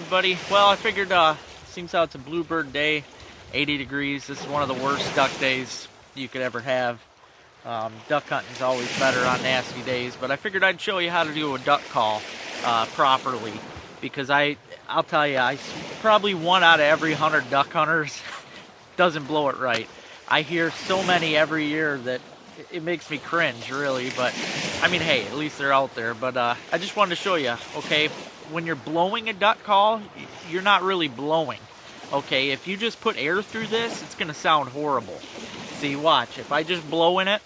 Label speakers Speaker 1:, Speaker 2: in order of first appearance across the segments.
Speaker 1: everybody. Well, I figured, seems how it's a bluebird day, 80 degrees. This is one of the worst duck days you could ever have. Duck hunting's always better on nasty days, but I figured I'd show you how to do a duck call properly, because I'll tell you, probably 1 out of every 100 duck hunters doesn't blow it right. I hear so many every year that it makes me cringe, really, but I mean, hey, at least they're out there. But I just wanted to show you, okay, when you're blowing a duck call, you're not really blowing, okay? If you just put air through this, it's gonna sound horrible. See, watch, if I just blow in it,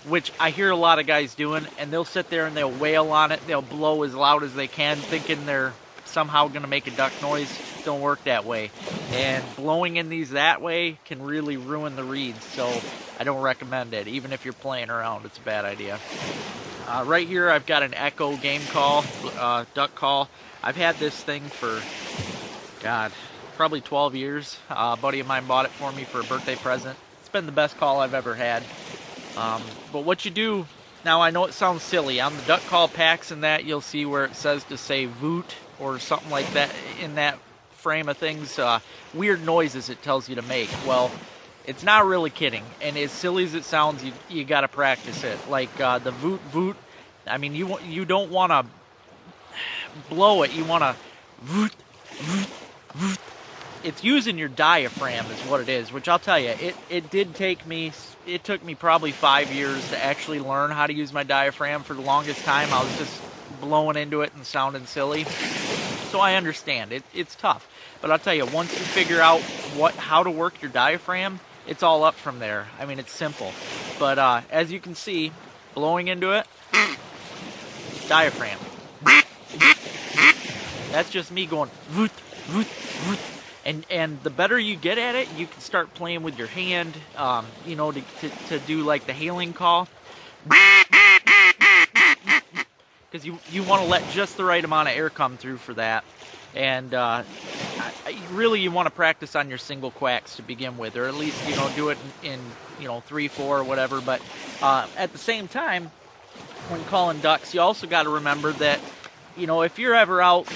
Speaker 1: which I hear a lot of guys doing, and they'll sit there and they'll wail on it, they'll blow as loud as they can, thinking they're somehow gonna make a duck noise. Don't work that way. And blowing in these that way can really ruin the reeds, so I don't recommend it. Even if you're playing around, it's a bad idea. Right here I've got an Echo game call, duck call. I've had this thing for, God, probably 12 years. A buddy of mine bought it for me for a birthday present. It's been the best call I've ever had. But what you do, now I know it sounds silly, on the duck call packs and that, you'll see where it says to say voot or something like that in that frame of things, weird noises it tells you to make. Well, it's not really kidding, and as silly as it sounds, you got to practice it. Like the voot voot, I mean, you don't want to blow it, you want to voot voot voot. It's using your diaphragm is what it is, which I'll tell you, it took me probably 5 years to actually learn how to use my diaphragm. For the longest time I was just blowing into it and sounding silly, so I understand it's tough. But I'll tell you, once you figure out how to work your diaphragm, it's all up from there. I mean, it's simple. But as you can see, blowing into it, diaphragm. That's just me going voot voot voot. And the better you get at it, you can start playing with your hand, you know, to do like the hailing call. Because you want to let just the right amount of air come through for that. And really you want to practice on your single quacks to begin with, or at least, you know, do it in 3, 4, or whatever. But at the same time, when calling ducks, you also got to remember that, you know, if you're ever out,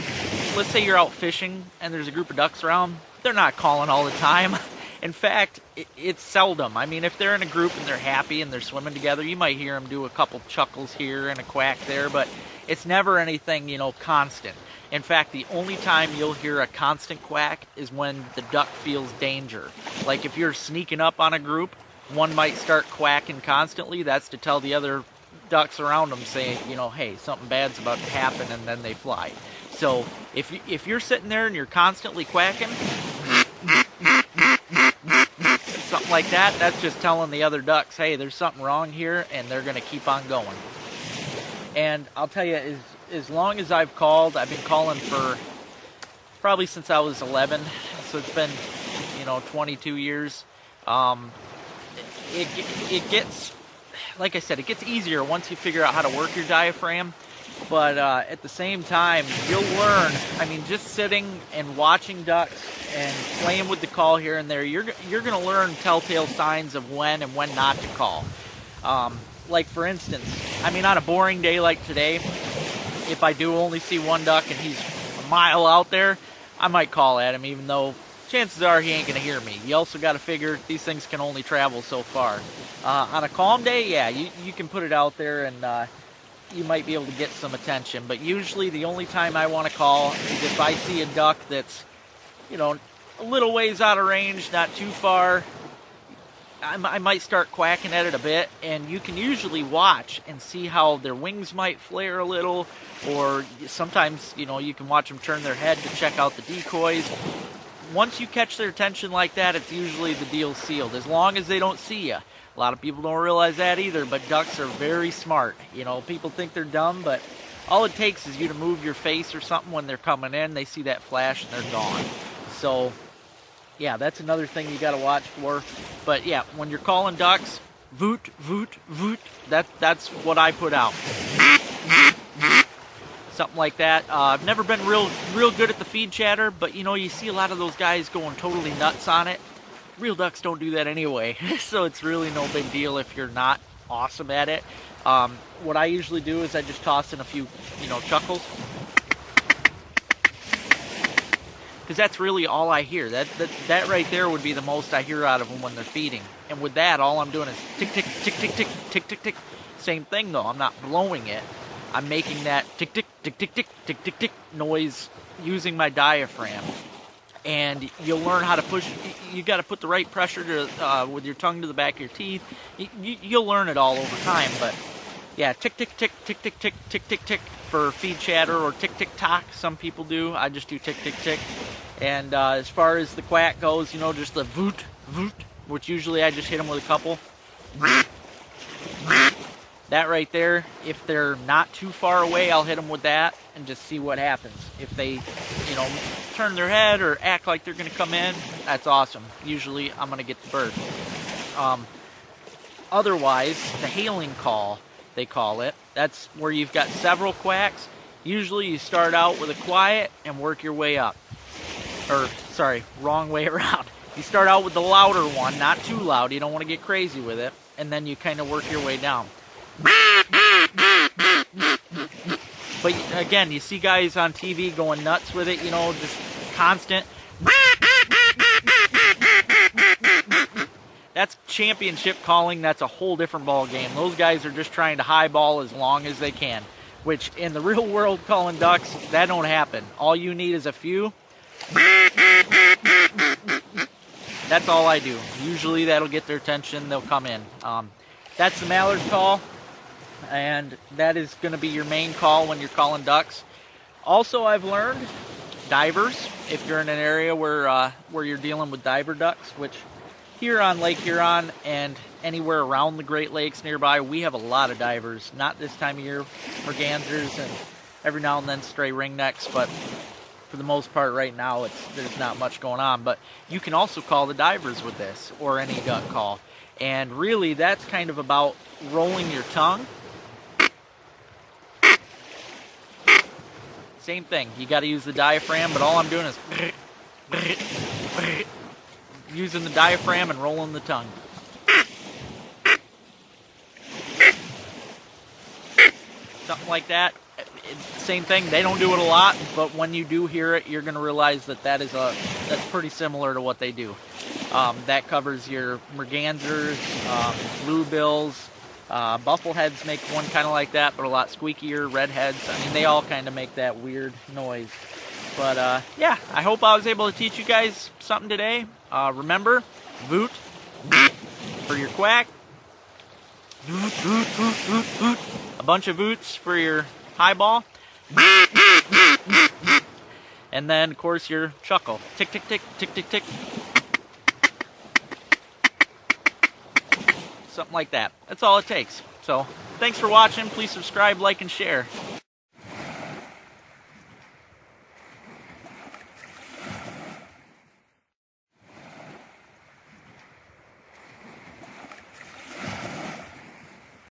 Speaker 1: let's say you're out fishing and there's a group of ducks around, they're not calling all the time. In fact, it's seldom. I mean, if they're in a group and they're happy and they're swimming together, you might hear them do a couple chuckles here and a quack there, but it's never anything, you know, constant. In fact, the only time you'll hear a constant quack is when the duck feels danger. Like if you're sneaking up on a group, one might start quacking constantly. That's to tell the other ducks around them, saying, you know, hey, something bad's about to happen, and then they fly. So if you're sitting there and you're constantly quacking, something like that, that's just telling the other ducks, hey, there's something wrong here, and they're going to keep on going. And I'll tell you, as long as I've called, I've been calling for probably since I was 11, so it's been, 22 years. It gets, like I said, it gets easier once you figure out how to work your diaphragm. But at the same time, you'll learn, just sitting and watching ducks and playing with the call here and there, you're going to learn telltale signs of when and when not to call. Like, for instance, on a boring day like today, if I do only see one duck and he's a mile out there, I might call at him, even though chances are he ain't going to hear me. You also got to figure these things can only travel so far. On a calm day, yeah, you can put it out there and you might be able to get some attention. But usually the only time I want to call is if I see a duck that's, a little ways out of range, not too far. I might start quacking at it a bit, and you can usually watch and see how their wings might flare a little, or sometimes, you can watch them turn their head to check out the decoys. Once you catch their attention like that, it's usually the deal sealed, as long as they don't see you. A lot of people don't realize that either, but ducks are very smart. People think they're dumb, but all it takes is you to move your face or something when they're coming in. They see that flash and they're gone. So, yeah, that's another thing you got to watch for. But yeah, when you're calling ducks, voot, voot, voot, that's what I put out. Something like that. I've never been real good at the feed chatter, but you see a lot of those guys going totally nuts on it. Real ducks don't do that anyway, so it's really no big deal if you're not awesome at it. What I usually do is I just toss in a few, chuckles. because that's really all I hear. That right there would be the most I hear out of them when they're feeding. And with that, all I'm doing is tick, tick, tick, tick, tick, tick, tick, tick. Same thing though, I'm not blowing it. I'm making that tick, tick, tick, tick, tick, tick, tick, tick noise using my diaphragm. And you'll learn how to push. You got to put the right pressure to with your tongue to the back of your teeth. You'll learn it all over time. But yeah, tick, tick, tick, tick, tick, tick, tick, tick, tick for feed chatter, or tick, tick, tock. Some people do. I just do tick, tick, tick. And as far as the quack goes, just the voot, voot, which usually I just hit them with a couple. That right there, if they're not too far away, I'll hit them with that and just see what happens. If they, turn their head or act like they're going to come in, that's awesome. Usually I'm going to get the bird. Otherwise, the hailing call, they call it, that's where you've got several quacks. Usually you start out with a quiet and work your way up. Or, sorry, wrong way around. You start out with the louder one, not too loud. You don't want to get crazy with it. And then you kind of work your way down. But again, you see guys on TV going nuts with it, just constant. That's championship calling. That's a whole different ball game. Those guys are just trying to highball as long as they can, which in the real world calling ducks, that don't happen. All you need is a few. That's all I do. Usually that'll get their attention. They'll come in. That's the mallard call. And that is going to be your main call when you're calling ducks. Also, I've learned divers, if you're in an area where you're dealing with diver ducks, which here on Lake Huron and anywhere around the Great Lakes nearby, we have a lot of divers. Not this time of year, mergansers and every now and then stray ringnecks, but for the most part right now there's not much going on. But you can also call the divers with this, or any duck call. And really that's kind of about rolling your tongue. Same thing, you got to use the diaphragm, but all I'm doing is using the diaphragm and rolling the tongue. Something like that. Same thing, they don't do it a lot, but when you do hear it, you're going to realize that's pretty similar to what they do. That covers your mergansers, bluebills. Buffleheads make one kind of like that, but a lot squeakier. Redheads, they all kind of make that weird noise. But yeah, I hope I was able to teach you guys something today. Remember, voot for your quack, voot, voot, voot, voot, voot. A bunch of voots for your highball, and then of course your chuckle, tick, tick, tick, tick, tick, tick. Something like that. That's all it takes. So, thanks for watching. Please subscribe, like, and share.